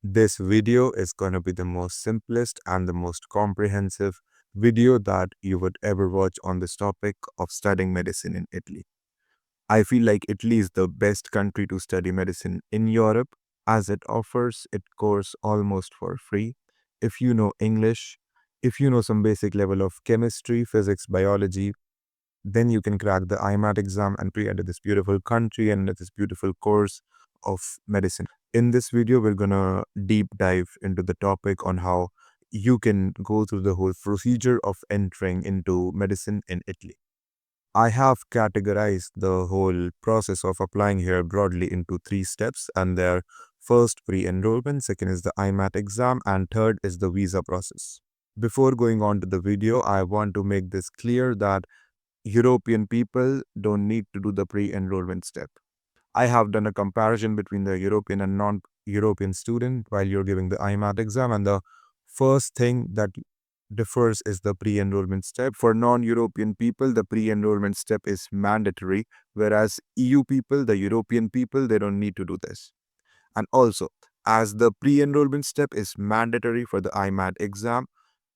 This video is going to be the most simplest and the most comprehensive video that you would ever watch on this topic of studying medicine in Italy. I feel like Italy is the best country to study medicine in Europe as it offers its course almost for free. If you know English, if you know some basic level of chemistry, physics, biology, then you can crack the IMAT exam and pre-enter this beautiful country and this beautiful course of medicine. In this video, we're gonna deep dive into the topic on how you can go through the whole procedure of entering into medicine in Italy. I have categorized the whole process of applying here broadly into three steps, and they're first pre-enrollment, second is the IMAT exam, and third is the visa process. Before going on to the video, I want to make this clear that European people don't need to do the pre-enrollment step. I have done a comparison between the European and non-European student while you're giving the IMAT exam, and the first thing that differs is the pre-enrollment step. For non-European people, the pre-enrollment step is mandatory, whereas EU people, the European people, they don't need to do this. And also, as the pre-enrollment step is mandatory for the IMAT exam,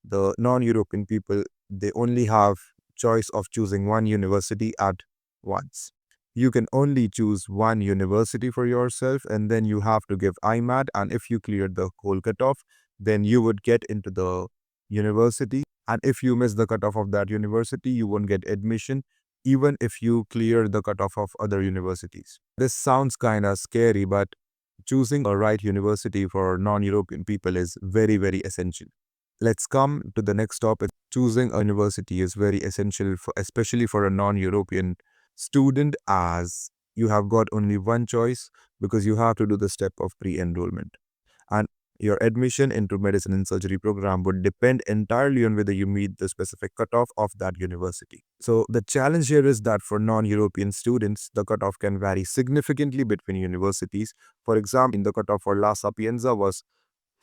the non-European people, they only have choice of choosing one university at once. You can only choose one university for yourself, and then you have to give IMAT, and if you clear the whole cutoff, then you would get into the university. And if you miss the cutoff of that university, you won't get admission, even if you clear the cutoff of other universities. This sounds kind of scary, but choosing a right university for non-European people is very, very essential. Let's come to the next topic. Choosing a university is very essential, especially for a non-European student, as you have got only one choice because you have to do the step of pre-enrollment. And your admission into medicine and surgery program would depend entirely on whether you meet the specific cutoff of that university. So the challenge here is that for non-European students, the cutoff can vary significantly between universities. For example, in the cutoff for La Sapienza was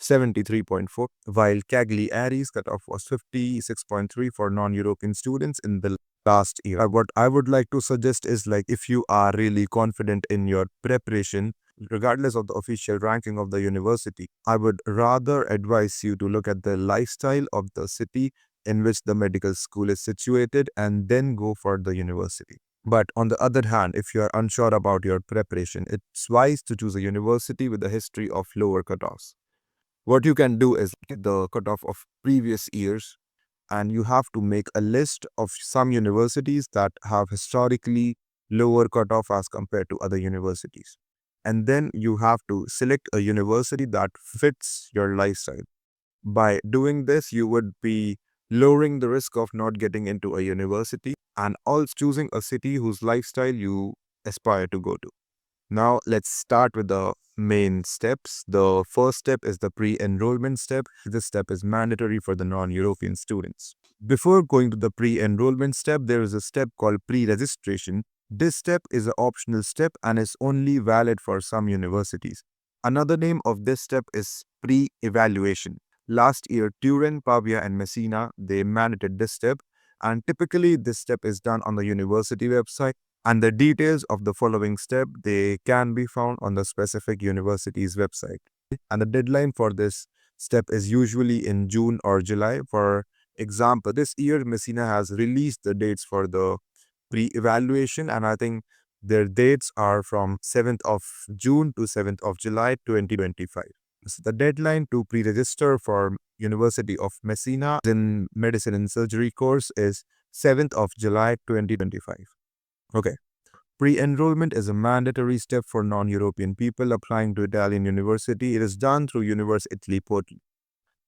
73.4, while Cagliari's cutoff was 56.3 for non-European students in the last year. What I would like to suggest is, like, if you are really confident in your preparation, regardless of the official ranking of the university, I would rather advise you to look at the lifestyle of the city in which the medical school is situated and then go for the university. But on the other hand, if you are unsure about your preparation, it's wise to choose a university with a history of lower cutoffs. What you can do is get the cutoff of previous years, and you have to make a list of some universities that have historically lower cutoff as compared to other universities. And then you have to select a university that fits your lifestyle. By doing this, you would be lowering the risk of not getting into a university and also choosing a city whose lifestyle you aspire to go to. Now, let's start with the main steps. The first step is the pre-enrollment step. This step is mandatory for the non-European students. Before going to the pre-enrollment step, there is a step called pre-registration. This step is an optional step and is only valid for some universities. Another name of this step is pre-evaluation. Last year, Turin, Pavia, and Messina, they mandated this step, and typically this step is done on the university website, and the details of the following step, they can be found on the specific university's website. And the deadline for this step is usually in June or July. For example, this year Messina has released the dates for the pre-evaluation, and I think their dates are from 7th of June to 7th of July 2025. So the deadline to pre-register for University of Messina in medicine and surgery course is 7th of July 2025. Okay. Pre-enrollment is a mandatory step for non-European people applying to Italian university. It is done through Universe Italy portal.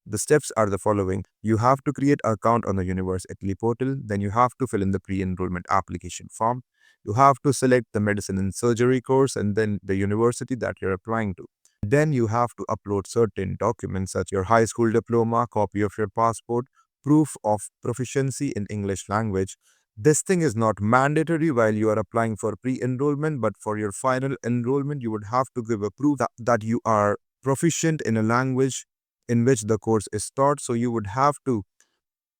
The steps are the following. You have to create an account on the Universe Italy portal. Then you have to fill in the pre-enrollment application form. You have to select the medicine and surgery course and then the university that you're applying to. Then you have to upload certain documents such as your high school diploma, copy of your passport, proof of proficiency in English language. This thing is not mandatory while you are applying for pre-enrollment, but for your final enrollment, you would have to give a proof that you are proficient in a language in which the course is taught. So you would have to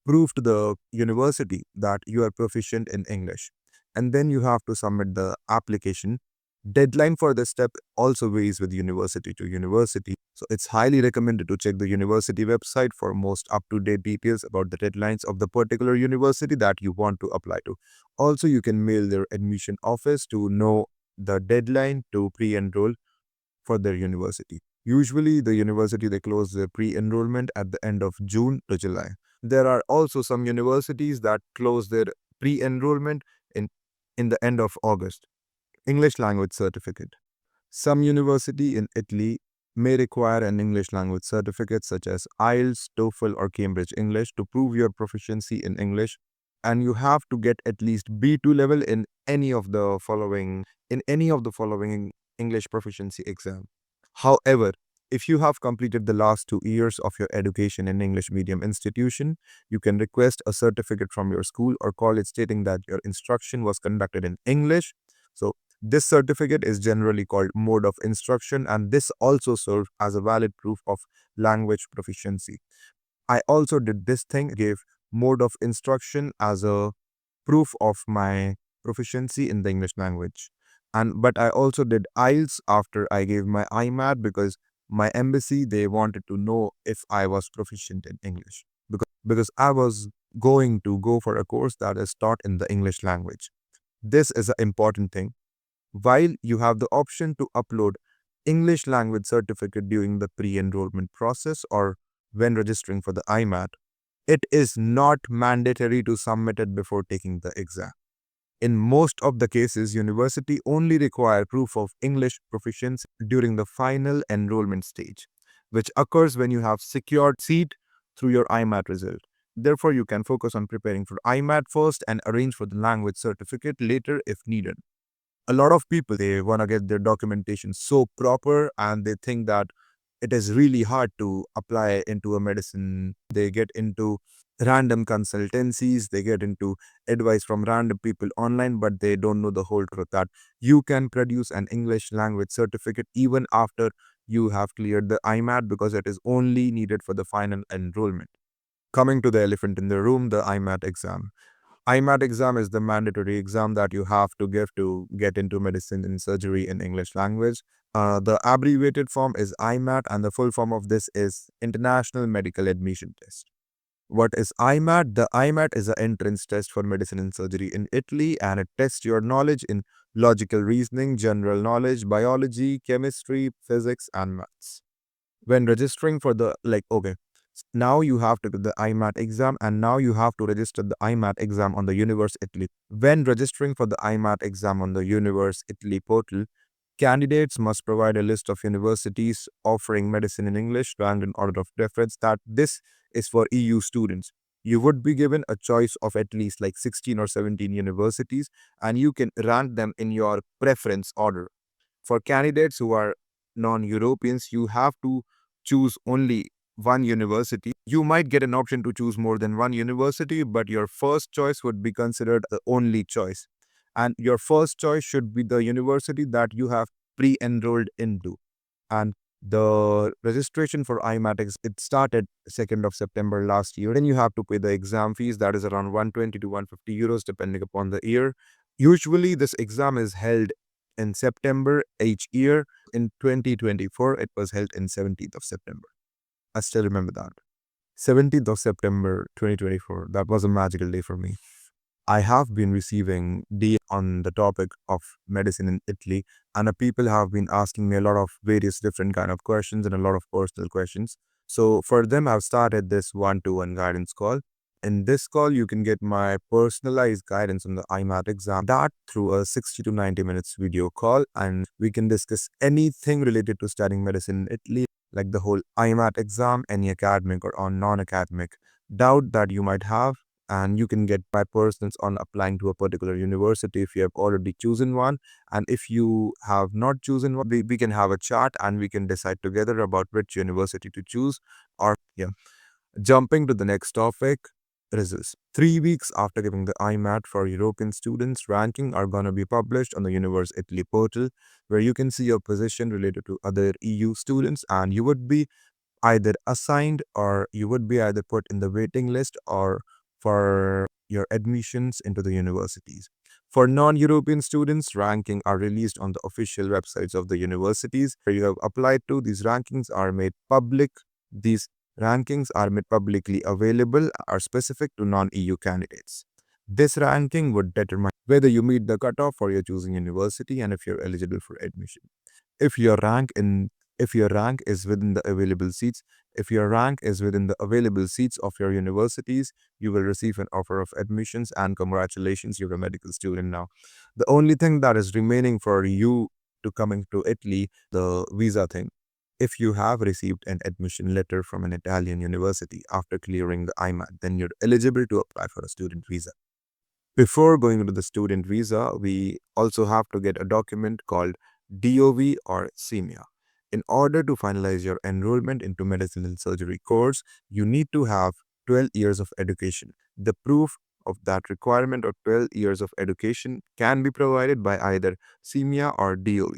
prove to the university that you are proficient in English. And then you have to submit the application. Deadline for this step also varies with university to university. So it's highly recommended to check the university website for most up-to-date details about the deadlines of the particular university that you want to apply to. Also, you can mail their admission office to know the deadline to pre-enroll for their university. Usually, the university they close their pre-enrollment at the end of June to July. There are also some universities that close their pre-enrollment in the end of August. English language certificate. Some university in Italy may require an English language certificate such as IELTS, TOEFL, or Cambridge English to prove your proficiency in English, and you have to get at least B2 level in any of the following English proficiency exam. However, if you have completed the last 2 years of your education in English medium institution, you can request a certificate from your school or college stating that your instruction was conducted in English. So this certificate is generally called mode of instruction, and this also serves as a valid proof of language proficiency. I also did this thing, gave mode of instruction as a proof of my proficiency in the English language. And but I also did IELTS after I gave my IMAT because my embassy they wanted to know if I was proficient in English because I was going to go for a course that is taught in the English language. This is an important thing. While you have the option to upload English language certificate during the pre-enrollment process or when registering for the IMAT, it is not mandatory to submit it before taking the exam. In most of the cases, university only require proof of English proficiency during the final enrollment stage, which occurs when you have secured seat through your IMAT result. Therefore, you can focus on preparing for IMAT first and arrange for the language certificate later if needed. A lot of people they want to get their documentation so proper and they think that it is really hard to apply into a medicine. They get into random consultancies, they get into advice from random people online, but they don't know the whole truth that you can produce an English language certificate even after you have cleared the IMAT because it is only needed for the final enrollment. Coming to the elephant in the room, the IMAT exam. IMAT exam is the mandatory exam that you have to give to get into medicine and surgery in English language. The abbreviated form is IMAT, and the full form of this is International Medical Admission Test. What is IMAT? The IMAT is an entrance test for medicine and surgery in Italy, and it tests your knowledge in logical reasoning, general knowledge, biology, chemistry, physics, and maths. When registering for the, okay, now you have to do the IMAT exam and now you have to register the IMAT exam on the Universe Italy. When registering for the IMAT exam on the Universe Italy portal, candidates must provide a list of universities offering medicine in English ranked in order of preference that this is for EU students. You would be given a choice of at least like 16 or 17 universities and you can rank them in your preference order. For candidates who are non-Europeans, you have to choose only one university. You might get an option to choose more than one university, but your first choice would be considered the only choice. And your first choice should be the university that you have pre-enrolled into. And the registration for IMAT, it started 2nd of September last year. Then you have to pay the exam fees that is around 120 to 150 euros depending upon the year. Usually this exam is held in September each year. In 2024, it was held in 17th of September. I still remember that. 17th of September 2024. That was a magical day for me. I have been receiving D on the topic of medicine in Italy, and people have been asking me a lot of various different kind of questions and a lot of personal questions. So for them, I've started this one-to-one guidance call. In this call, you can get my personalized guidance on the IMAT exam, that through a 60 to 90 minutes video call, and we can discuss anything related to studying medicine in Italy, like the whole IMAT exam, any academic or on non-academic doubt that you might have, and you can get my personals on applying to a particular university if you have already chosen one. And if you have not chosen one, we can have a chat and we can decide together about which university to choose. Or yeah, jumping to the next topic, results. 3 weeks after giving the IMAT for European students, ranking are going to be published on the Universe Italy portal, where you can see your position related to other EU students, and you would be either assigned or you would be either put in the waiting list or for your admissions into the universities. For non-European students, rankings are released on the official websites of the universities where you have applied to. These rankings are made public. These rankings are made publicly available, are specific to non-EU candidates. This ranking would determine whether you meet the cutoff for your choosing university and if you're eligible for admission. If your rank in if your rank is within the available seats, if your rank is within the available seats of your universities, you will receive an offer of admissions and congratulations, you're a medical student now. The only thing that is remaining for you to coming to Italy, the visa thing. If you have received an admission letter from an Italian university after clearing the IMAT, then you're eligible to apply for a student visa. Before going into the student visa, we also have to get a document called DOV or SEMIA. In order to finalize your enrollment into medicine and surgery course, you need to have 12 years of education. The proof of that requirement of 12 years of education can be provided by either SEMIA or DOV.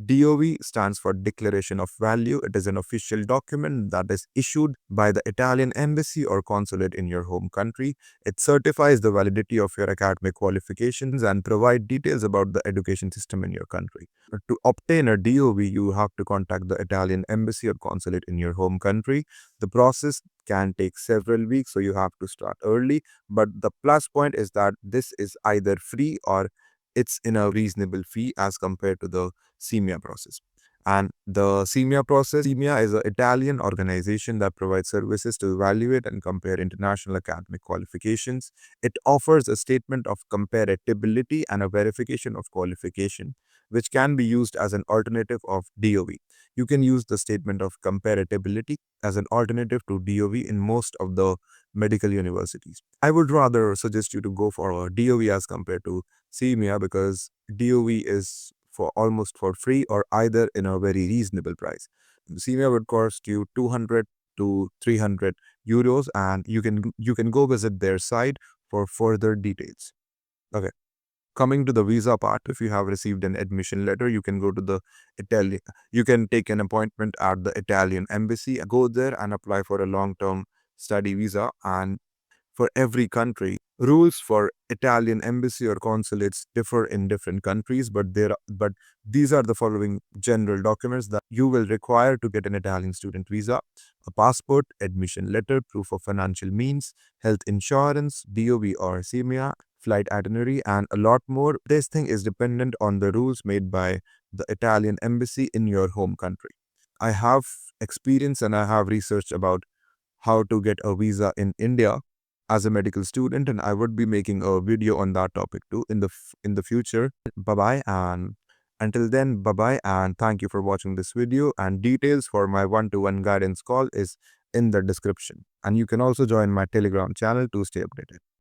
DOV stands for Declaration of Value. It is an official document that is issued by the Italian embassy or consulate in your home country. It certifies the validity of your academic qualifications and provide details about the education system in your country. To obtain a DOV, you have to contact the Italian embassy or consulate in your home country. The process can take several weeks, so you have to start early. But the plus point is that this is either free or it's in a reasonable fee as compared to the SEMIA process. And the SEMIA is an Italian organization that provides services to evaluate and compare international academic qualifications. It offers a statement of comparability and a verification of qualification, which can be used as an alternative of DOV. You can use the statement of comparability as an alternative to DOV in most of the medical universities. I would rather suggest you to go for a DOV as compared to SEMIA because DOV is for almost for free or either in a very reasonable price. SEMIA would cost you 200 to 300 euros and you can go visit their site for further details. Okay. Coming to the visa part, if you have received an admission letter, you can go to the Italian, you can take an appointment at the Italian embassy, go there and apply for a long-term study visa. And for every country, rules for Italian embassy or consulates differ in different countries, but these are the following general documents that you will require to get an Italian student visa: a passport, admission letter, proof of financial means, health insurance, DOV or SEMIA, flight itinerary, and a lot more. This thing is dependent on the rules made by the Italian embassy in your home country. I have experience and I have researched about how to get a visa in India as a medical student, and I would be making a video on that topic too in the future. Bye bye, and until then, bye bye, and thank you for watching this video. And details for my one-to-one guidance call is in the description, and you can also join my Telegram channel to stay updated.